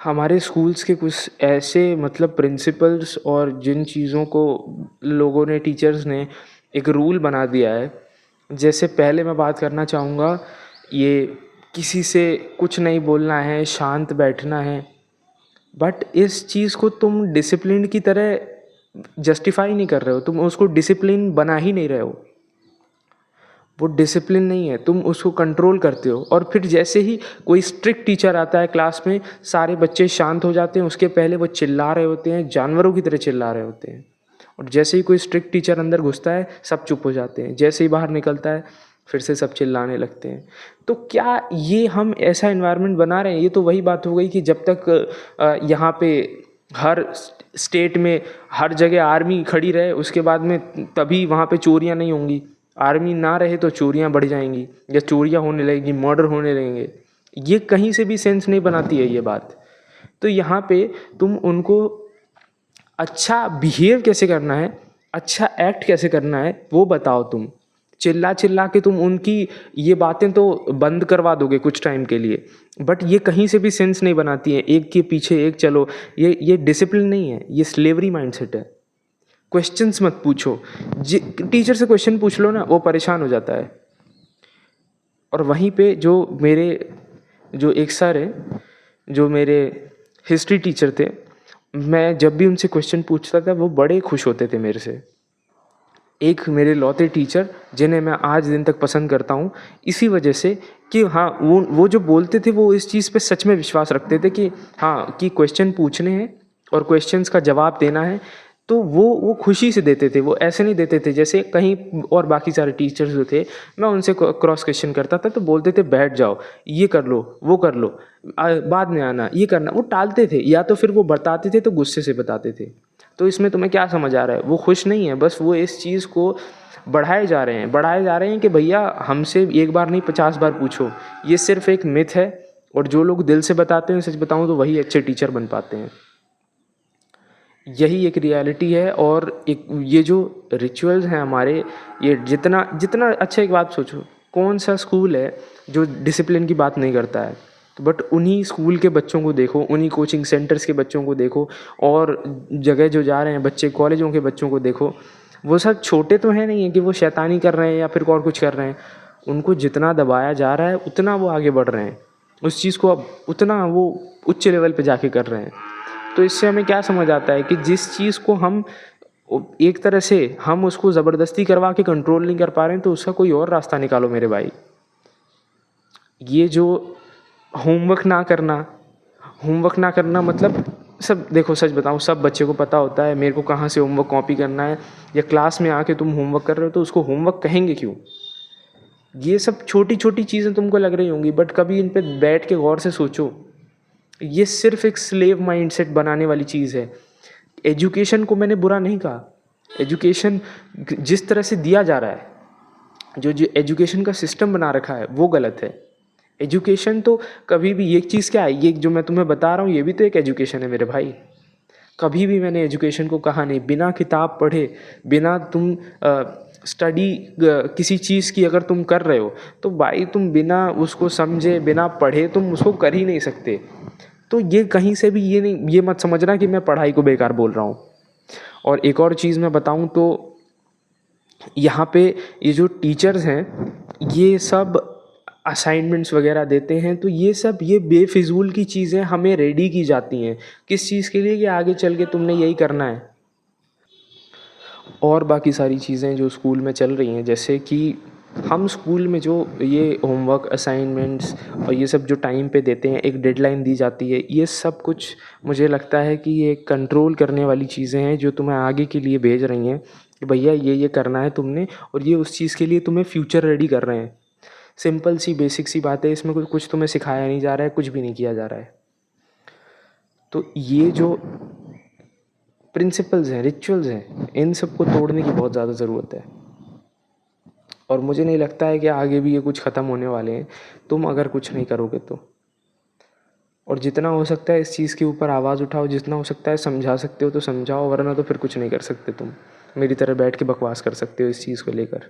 हमारे स्कूल्स के कुछ ऐसे मतलब प्रिंसिपल्स और जिन चीज़ों को लोगों ने टीचर्स ने एक रूल बना दिया है। जैसे पहले मैं बात करना चाहूँगा, ये किसी से कुछ नहीं बोलना है, शांत बैठना है। बट इस चीज़ को तुम डिसिप्लिन की तरह जस्टिफाई नहीं कर रहे हो, तुम उसको डिसिप्लिन बना ही नहीं रहे हो। वो डिसिप्लिन नहीं है, तुम उसको कंट्रोल करते हो। और फिर जैसे ही कोई स्ट्रिक्ट टीचर आता है क्लास में, सारे बच्चे शांत हो जाते हैं। उसके पहले वो चिल्ला रहे होते हैं, जानवरों की तरह चिल्ला रहे होते हैं। और जैसे ही कोई स्ट्रिक्ट टीचर अंदर घुसता है, सब चुप हो जाते हैं। जैसे ही बाहर निकलता है, फिर से सब चिल्लाने लगते हैं। तो क्या ये हम ऐसा इन्वायरमेंट बना रहे हैं? ये तो वही बात हो गई कि जब तक यहाँ पे हर स्टेट में हर जगह आर्मी खड़ी रहे, उसके बाद में तभी वहाँ पे चोरियाँ नहीं होंगी। आर्मी ना रहे तो चोरियाँ बढ़ जाएंगी, या चोरियाँ होने लगेंगी, मर्डर होने लगेंगे। ये कहीं से भी सेंस नहीं बनाती है ये बात। तो यहाँ पे तुम उनको अच्छा बिहेव कैसे करना है, अच्छा एक्ट कैसे करना है, वो बताओ। तुम चिल्ला चिल्ला के तुम उनकी ये बातें तो बंद करवा दोगे कुछ टाइम के लिए, बट ये कहीं से भी सेंस नहीं बनाती है। एक के पीछे एक चलो, ये डिसिप्लिन नहीं है, ये स्लेवरी माइंडसेट है। क्वेश्चंस मत पूछो। टीचर से क्वेश्चन पूछ लो ना, वो परेशान हो जाता है। और वहीं पे जो एक सर है, जो मेरे हिस्ट्री टीचर थे, मैं जब भी उनसे क्वेश्चन पूछता था वो बड़े खुश होते थे मेरे से। एक मेरे लौते टीचर जिन्हें मैं आज दिन तक पसंद करता हूँ, इसी वजह से कि हाँ, वो जो बोलते थे वो इस चीज़ पे सच में विश्वास रखते थे कि हाँ, कि क्वेश्चन पूछने हैं और क्वेश्चंस का जवाब देना है। तो वो खुशी से देते थे। वो ऐसे नहीं देते थे जैसे कहीं और बाकी सारे टीचर्स जो थे, मैं उनसे क्रॉस क्वेश्चन करता था तो बोलते थे बैठ जाओ, ये कर लो, वो कर लो, बाद में आना, ये करना। वो टालते थे, या तो फिर वो बताते थे तो गुस्से से बताते थे। तो इसमें तुम्हें क्या समझ आ रहा है? वो खुश नहीं है, बस वो इस चीज़ को बढ़ाए जा रहे हैं कि भैया हमसे एक बार नहीं 50 बार पूछो। ये सिर्फ एक मिथ है, और जो लोग दिल से बताते हैं, सच बताऊं तो वही अच्छे टीचर बन पाते हैं। यही एक रियलिटी है। और एक ये जो रिचुअल्स हैं हमारे, ये जितना जितना अच्छा, एक बात सोचो, कौन सा स्कूल है जो डिसिप्लिन की बात नहीं करता है? तो बट उन्हीं स्कूल के बच्चों को देखो, उन्हीं कोचिंग सेंटर्स के बच्चों को देखो, और जगह जो जा रहे हैं बच्चे, कॉलेजों के बच्चों को देखो, वो सब छोटे तो हैं नहीं है कि वो शैतानी कर रहे हैं या फिर और कुछ कर रहे हैं। उनको जितना दबाया जा रहा है उतना वो आगे बढ़ रहे हैं, उस चीज़ को अब उतना वो उच्च लेवल पे जाके कर रहे हैं। तो इससे हमें क्या समझ आता है कि जिस चीज़ को हम एक तरह से हम उसको ज़बरदस्ती करवा के कंट्रोल नहीं कर पा रहे हैं, तो उसका कोई और रास्ता निकालो मेरे भाई। ये जो होमवर्क ना करना मतलब, सब देखो, सच बताऊं, सब बच्चे को पता होता है मेरे को कहाँ से होमवर्क कॉपी करना है। या क्लास में आके तुम होमवर्क कर रहे हो तो उसको होमवर्क कहेंगे क्यों? ये सब छोटी छोटी चीज़ें तुमको लग रही होंगी, बट कभी इन पे बैठ के गौर से सोचो। ये सिर्फ एक स्लेव माइंडसेट बनाने वाली चीज़ है। एजुकेशन को मैंने बुरा नहीं कहा। एजुकेशन जिस तरह से दिया जा रहा है, जो एजुकेशन का सिस्टम बना रखा है, वो गलत है। एजुकेशन तो कभी भी, एक चीज़ क्या है, ये जो मैं तुम्हें बता रहा हूँ, ये भी तो एक एजुकेशन है मेरे भाई। कभी भी मैंने एजुकेशन को कहा नहीं, बिना किताब पढ़े, बिना तुम स्टडी किसी चीज़ की अगर तुम कर रहे हो, तो भाई तुम बिना उसको समझे, बिना पढ़े तुम उसको कर ही नहीं सकते। तो ये कहीं से भी ये नहीं, ये मत समझना कि मैं पढ़ाई को बेकार बोल रहा हूँ। और एक और चीज़ मैं बताऊँ तो, यहाँ पे ये जो टीचर्स हैं, ये सब असाइनमेंट्स वगैरह देते हैं, तो ये सब ये बेफिजूल की चीज़ें हमें रेडी की जाती हैं। किस चीज़ के लिए? कि आगे चल के तुमने यही करना है। और बाकी सारी चीज़ें जो स्कूल में चल रही हैं, जैसे कि हम स्कूल में जो ये होमवर्क, असाइनमेंट्स और ये सब जो टाइम पे देते हैं, एक डेडलाइन दी जाती है, ये सब कुछ मुझे लगता है कि ये कंट्रोल करने वाली चीज़ें हैं जो तुम्हें आगे के लिए भेज रही हैं कि भैया ये करना है तुमने, और ये उस चीज़ के लिए तुम्हें फ्यूचर रेडी कर रहे हैं। सिंपल सी बेसिक सी बात है, इसमें कुछ तुम्हें सिखाया नहीं जा रहा है, कुछ भी नहीं किया जा रहा है। तो ये जो प्रिंसिपल्स हैं, रिचुअल्स हैं, इन सब को तोड़ने की बहुत ज़्यादा ज़रूरत है। और मुझे नहीं लगता है कि आगे भी ये कुछ ख़त्म होने वाले हैं, तुम अगर कुछ नहीं करोगे तो। और जितना हो सकता है इस चीज़ के ऊपर आवाज़ उठाओ, जितना हो सकता है समझा सकते हो तो समझाओ, वरना तो फिर कुछ नहीं कर सकते तुम। मेरी तरह बैठ के बकवास कर सकते हो इस चीज़ को लेकर।